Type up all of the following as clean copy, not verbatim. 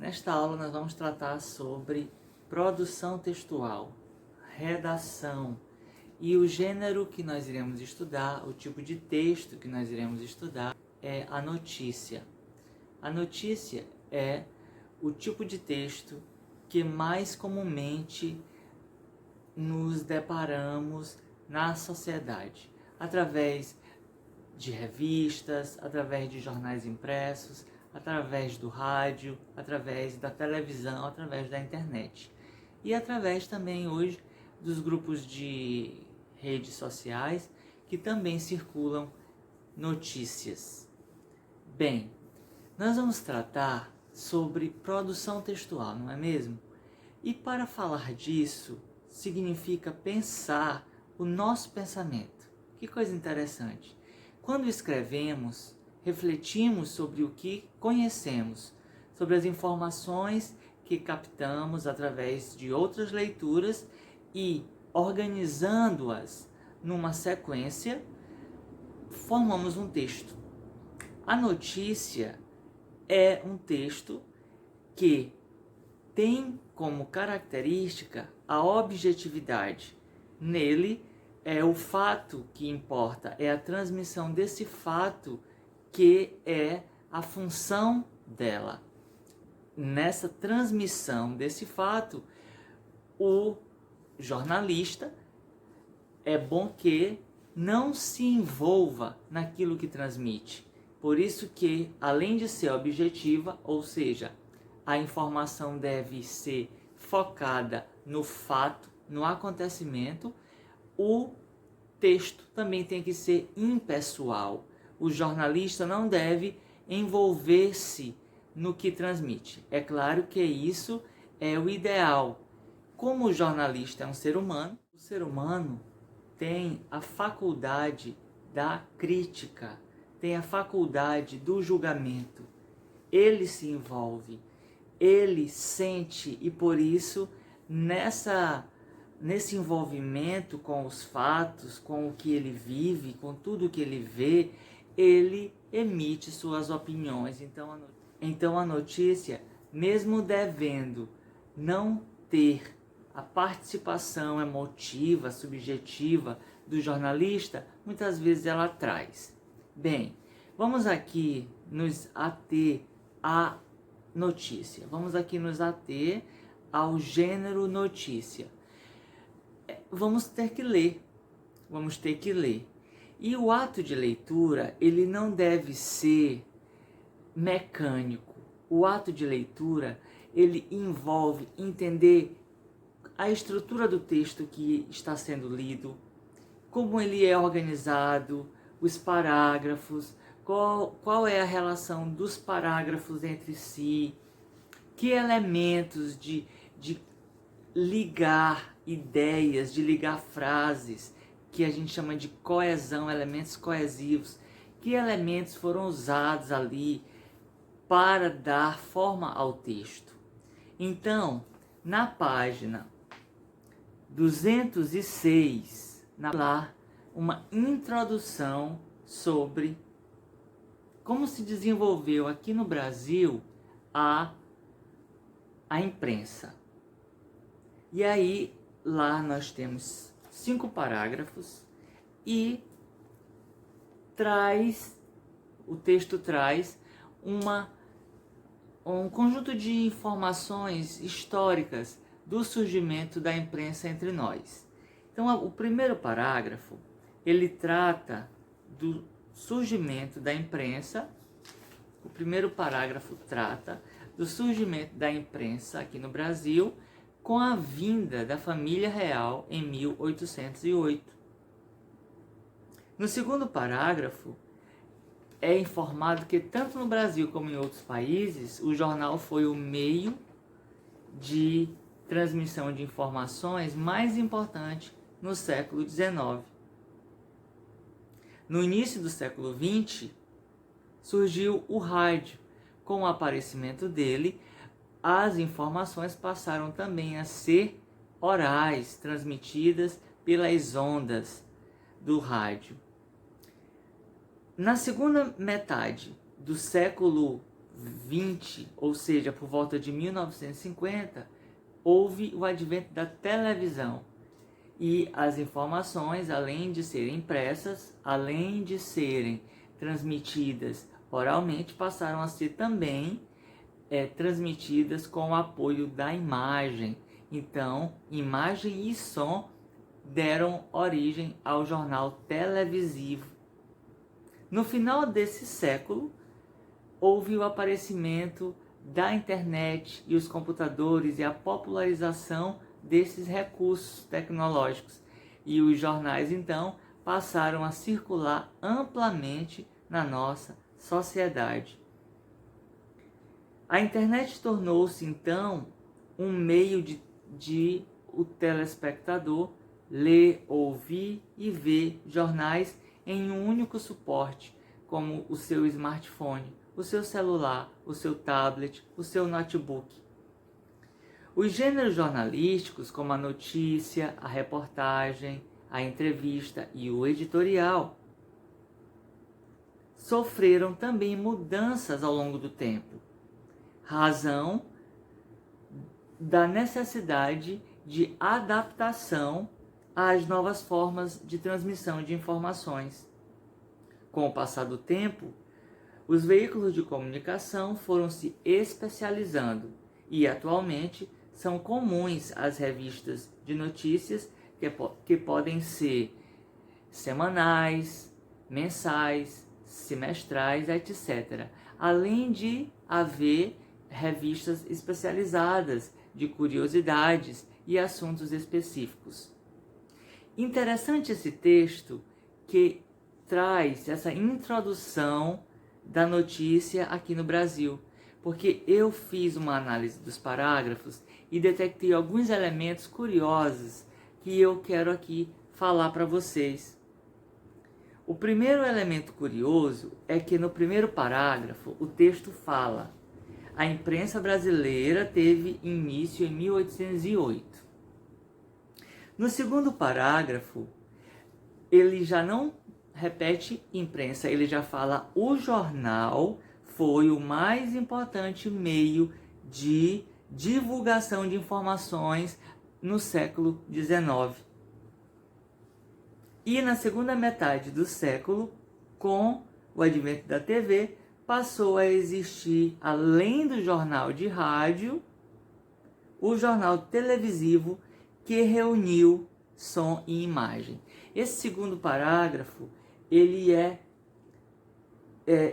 Nesta aula nós vamos tratar sobre produção textual, redação e o gênero que nós iremos estudar, o tipo de texto que nós iremos estudar é a notícia. A notícia é o tipo de texto que mais comumente nos deparamos na sociedade, através de revistas, através de jornais impressos, através do rádio, através da televisão, através da internet. E através também hoje dos grupos de redes sociais que também circulam notícias. Bem, nós vamos tratar sobre produção textual, não é mesmo? E para falar disso, significa pensar o nosso pensamento. Que coisa interessante. Quando escrevemos, refletimos sobre o que conhecemos, sobre as informações que captamos através de outras leituras e, organizando-as numa sequência, formamos um texto. A notícia é um texto que tem como característica a objetividade. Nele é o fato que importa, é a transmissão desse fato que é a função dela. Nessa transmissão desse fato, o jornalista é bom que não se envolva naquilo que transmite. Por isso que, além de ser objetiva, ou seja, a informação deve ser focada no fato, no acontecimento, o texto também tem que ser impessoal. O jornalista não deve envolver-se no que transmite. É claro que isso é o ideal. Como o jornalista é um ser humano, o ser humano tem a faculdade da crítica, tem a faculdade do julgamento. Ele se envolve, ele sente e por isso nesse envolvimento com os fatos, com o que ele vive, com tudo que ele vê, ele emite suas opiniões. Então a notícia, mesmo devendo não ter a participação emotiva, subjetiva do jornalista, muitas vezes ela traz. Bem, vamos aqui nos ater à notícia. Vamos aqui nos ater ao gênero notícia. Vamos ter que ler. E o ato de leitura, ele não deve ser mecânico. O ato de leitura, ele envolve entender a estrutura do texto que está sendo lido, como ele é organizado, os parágrafos, qual é a relação dos parágrafos entre si, que elementos de ligar ideias, de ligar frases, que a gente chama de coesão, elementos coesivos, que elementos foram usados ali para dar forma ao texto. Então, na página 206, lá uma introdução sobre como se desenvolveu aqui no Brasil a imprensa. E aí, lá nós temos 5 parágrafos e o texto traz um conjunto de informações históricas do surgimento da imprensa entre nós. Então, o primeiro parágrafo, ele trata do surgimento da imprensa. O primeiro parágrafo trata do surgimento da imprensa aqui no Brasil com a vinda da família real em 1808. No segundo parágrafo, é informado que tanto no Brasil como em outros países, o jornal foi o meio de transmissão de informações mais importante no século XIX. No início do século XX, surgiu o rádio. Com o aparecimento dele, as informações passaram também a ser orais, transmitidas pelas ondas do rádio. Na segunda metade do século XX, ou seja, por volta de 1950, houve o advento da televisão. E as informações, além de serem impressas, além de serem transmitidas oralmente, passaram a ser também transmitidas com o apoio da imagem. Então, imagem e som deram origem ao jornal televisivo. No final desse século, houve o aparecimento da internet e os computadores e a popularização desses recursos tecnológicos. E os jornais, então, passaram a circular amplamente na nossa sociedade. A internet tornou-se, então, um meio de o telespectador ler, ouvir e ver jornais em um único suporte, como o seu smartphone, o seu celular, o seu tablet, o seu notebook. Os gêneros jornalísticos, como a notícia, a reportagem, a entrevista e o editorial, sofreram também mudanças ao longo do tempo, razão da necessidade de adaptação às novas formas de transmissão de informações. Com o passar do tempo, os veículos de comunicação foram se especializando e atualmente são comuns as revistas de notícias que podem ser semanais, mensais, semestrais, etc. Além de haver revistas especializadas de curiosidades e assuntos específicos. Interessante esse texto que traz essa introdução da notícia aqui no Brasil, porque eu fiz uma análise dos parágrafos e detectei alguns elementos curiosos que eu quero aqui falar para vocês. O primeiro elemento curioso é que no primeiro parágrafo o texto fala: a imprensa brasileira teve início em 1808. No segundo parágrafo, ele já não repete imprensa, ele já fala: o jornal foi o mais importante meio de divulgação de informações no século XIX. E na segunda metade do século, com o advento da TV, passou a existir, além do jornal de rádio, o jornal televisivo, que reuniu som e imagem. Esse segundo parágrafo, ele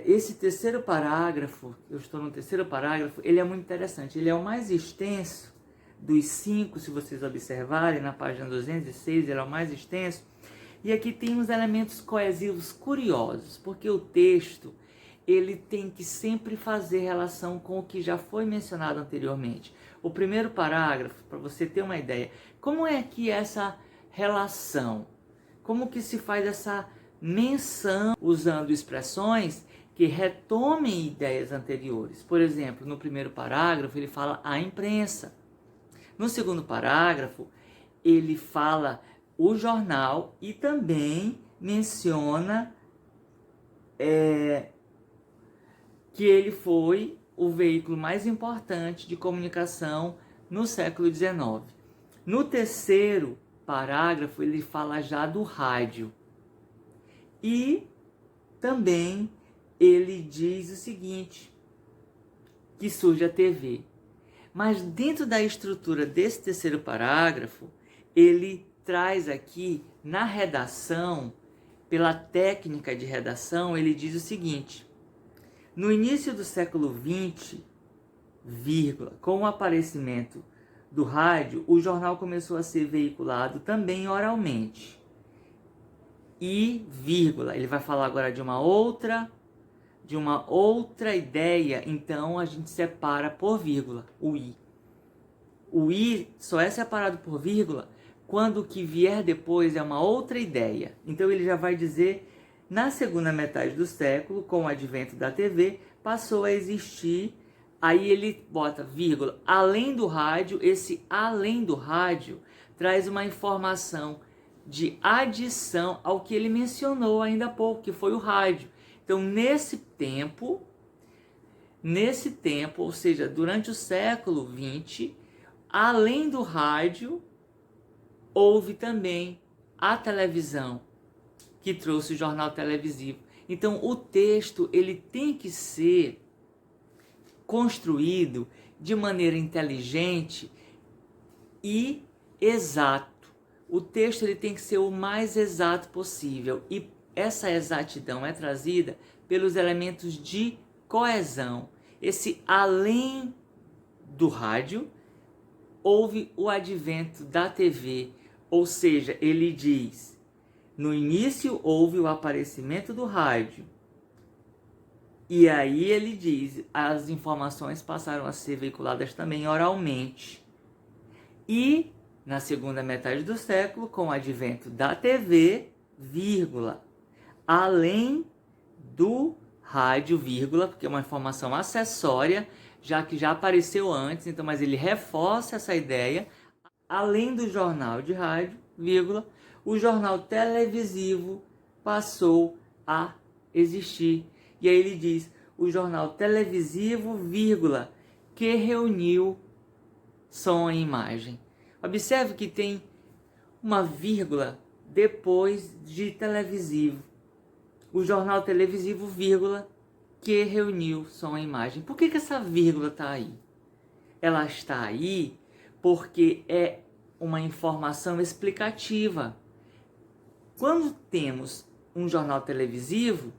esse terceiro parágrafo, eu estou no terceiro parágrafo, ele é muito interessante. Ele é o mais extenso dos 5, se vocês observarem, na página 206, ele é o mais extenso. E aqui tem uns elementos coesivos curiosos, porque o texto ele tem que sempre fazer relação com o que já foi mencionado anteriormente. O primeiro parágrafo, para você ter uma ideia, como é que essa relação, como que se faz essa menção usando expressões que retomem ideias anteriores. Por exemplo, no primeiro parágrafo ele fala a imprensa. No segundo parágrafo ele fala o jornal e também menciona que ele foi o veículo mais importante de comunicação no século XIX. No terceiro parágrafo, ele fala já do rádio. E também ele diz o seguinte, que surge a TV. Mas dentro da estrutura desse terceiro parágrafo, ele traz aqui, na redação, pela técnica de redação, ele diz o seguinte: no início do século XX, com o aparecimento do rádio, o jornal começou a ser veiculado também oralmente. E, ele vai falar agora de uma outra ideia, então a gente separa por vírgula, o i. O i só é separado por vírgula quando o que vier depois é uma outra ideia. Então ele já vai dizer: na segunda metade do século, com o advento da TV, passou a existir, aí ele bota vírgula, além do rádio. Esse além do rádio traz uma informação de adição ao que ele mencionou ainda há pouco, que foi o rádio. Então, nesse tempo, nesse tempo, ou seja, durante o século XX, além do rádio, houve também a televisão, que trouxe o jornal televisivo. Então, o texto ele tem que ser construído de maneira inteligente e exato. O texto ele tem que ser o mais exato possível, e essa exatidão é trazida pelos elementos de coesão. Esse além do rádio, houve o advento da TV, ou seja, ele diz: no início houve o aparecimento do rádio. E aí ele diz, as informações passaram a ser veiculadas também oralmente. E na segunda metade do século, com o advento da TV, vírgula, além do rádio, vírgula, porque é uma informação acessória, já que já apareceu antes, então, mas ele reforça essa ideia, além do jornal de rádio, vírgula, o jornal televisivo passou a existir. E aí ele diz, o jornal televisivo, vírgula, que reuniu som e imagem. Observe que tem uma vírgula depois de televisivo. O jornal televisivo, vírgula, que reuniu som e imagem. Por que essa vírgula está aí? Ela está aí porque é uma informação explicativa. Quando temos um jornal televisivo,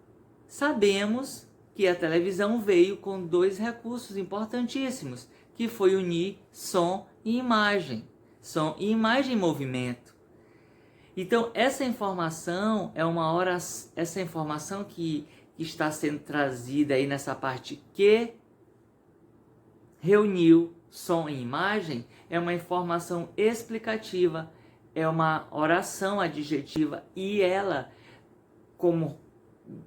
sabemos que a televisão veio com dois recursos importantíssimos, que foi unir som e imagem. Som e imagem em movimento. Então, essa informação é essa informação que está sendo trazida aí nessa parte que reuniu som e imagem, é uma informação explicativa, é uma oração adjetiva, e ela, como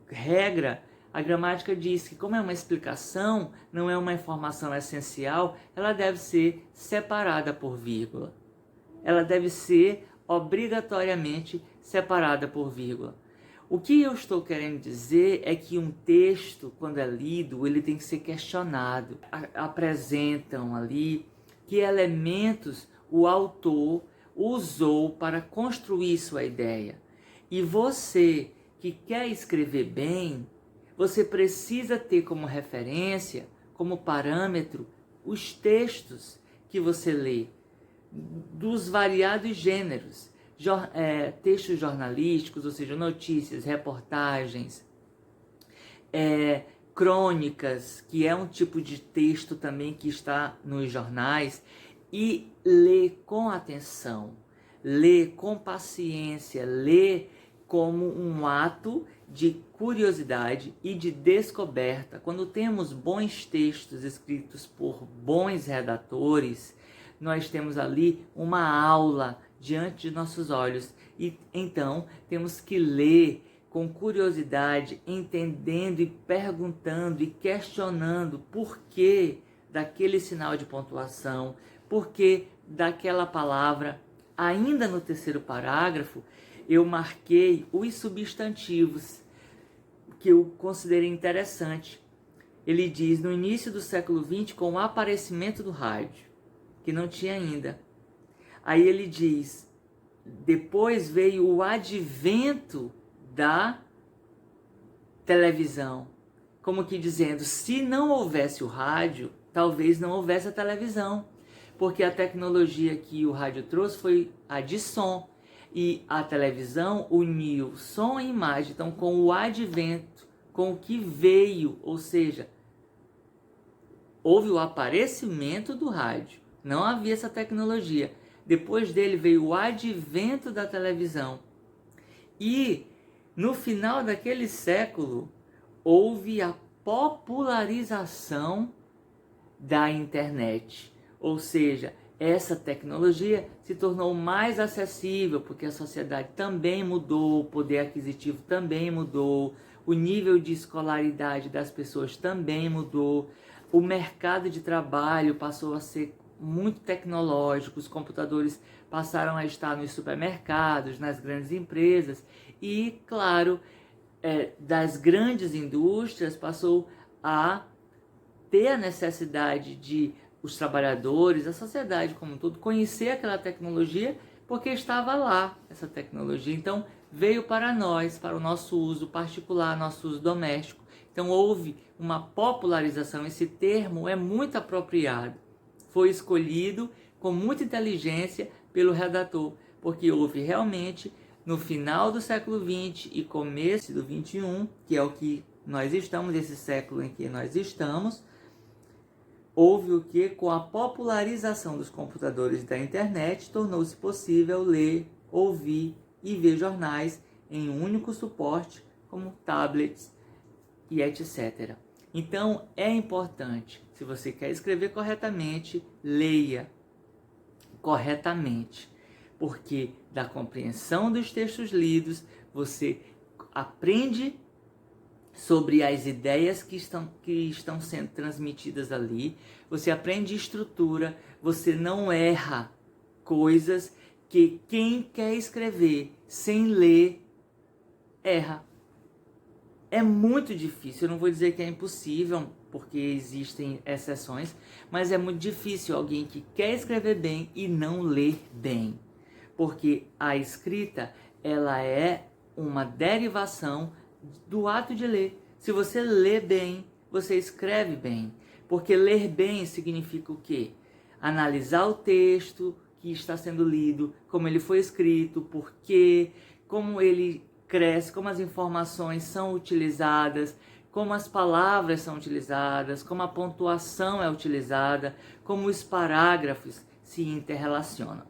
regra, a gramática diz que, como é uma explicação, não é uma informação essencial, ela deve ser separada por vírgula. Ela deve ser obrigatoriamente separada por vírgula. O que eu estou querendo dizer é que um texto, quando é lido, ele tem que ser questionado. Apresentam ali que elementos o autor usou para construir sua ideia. E você que quer escrever bem, você precisa ter como referência, como parâmetro, os textos que você lê, dos variados gêneros, textos jornalísticos, ou seja, notícias, reportagens, crônicas, que é um tipo de texto também que está nos jornais, e lê com atenção, lê com paciência, lê como um ato de curiosidade e de descoberta. Quando temos bons textos escritos por bons redatores, nós temos ali uma aula diante de nossos olhos, e então temos que ler com curiosidade, entendendo e perguntando e questionando por que daquele sinal de pontuação, por que daquela palavra. Ainda no terceiro parágrafo, eu marquei os substantivos, que eu considerei interessante. Ele diz, no início do século XX, com o aparecimento do rádio, que não tinha ainda. Aí ele diz, depois veio o advento da televisão. Como que dizendo, se não houvesse o rádio, talvez não houvesse a televisão. Porque a tecnologia que o rádio trouxe foi a de som. E a televisão uniu som e imagem. Então, com o advento, com o que veio, ou seja, houve o aparecimento do rádio. Não havia essa tecnologia. Depois dele veio o advento da televisão. E no final daquele século, houve a popularização da internet. Ou seja, essa tecnologia se tornou mais acessível, porque a sociedade também mudou, o poder aquisitivo também mudou, o nível de escolaridade das pessoas também mudou, o mercado de trabalho passou a ser muito tecnológico, os computadores passaram a estar nos supermercados, nas grandes empresas, e, claro, das grandes indústrias passou a ter a necessidade de os trabalhadores, a sociedade como um todo, conhecer aquela tecnologia, porque estava lá essa tecnologia. Então veio para nós, para o nosso uso particular, nosso uso doméstico. Então houve uma popularização, esse termo é muito apropriado. Foi escolhido com muita inteligência pelo redator, porque houve realmente, no final do século XX e começo do XXI, que é o que nós estamos, esse século em que nós estamos, houve o que? Com a popularização dos computadores e da internet, tornou-se possível ler, ouvir e ver jornais em um único suporte, como tablets e etc. Então é importante, se você quer escrever corretamente, leia corretamente, porque da compreensão dos textos lidos você aprende sobre as ideias que estão sendo transmitidas ali, você aprende estrutura, você não erra coisas que quem quer escrever sem ler erra. É muito difícil, eu não vou dizer que é impossível, porque existem exceções, mas é muito difícil alguém que quer escrever bem e não ler bem, porque a escrita, ela é uma derivação do ato de ler. Se você lê bem, você escreve bem, porque ler bem significa o quê? Analisar o texto que está sendo lido, como ele foi escrito, por quê, como ele cresce, como as informações são utilizadas, como as palavras são utilizadas, como a pontuação é utilizada, como os parágrafos se interrelacionam.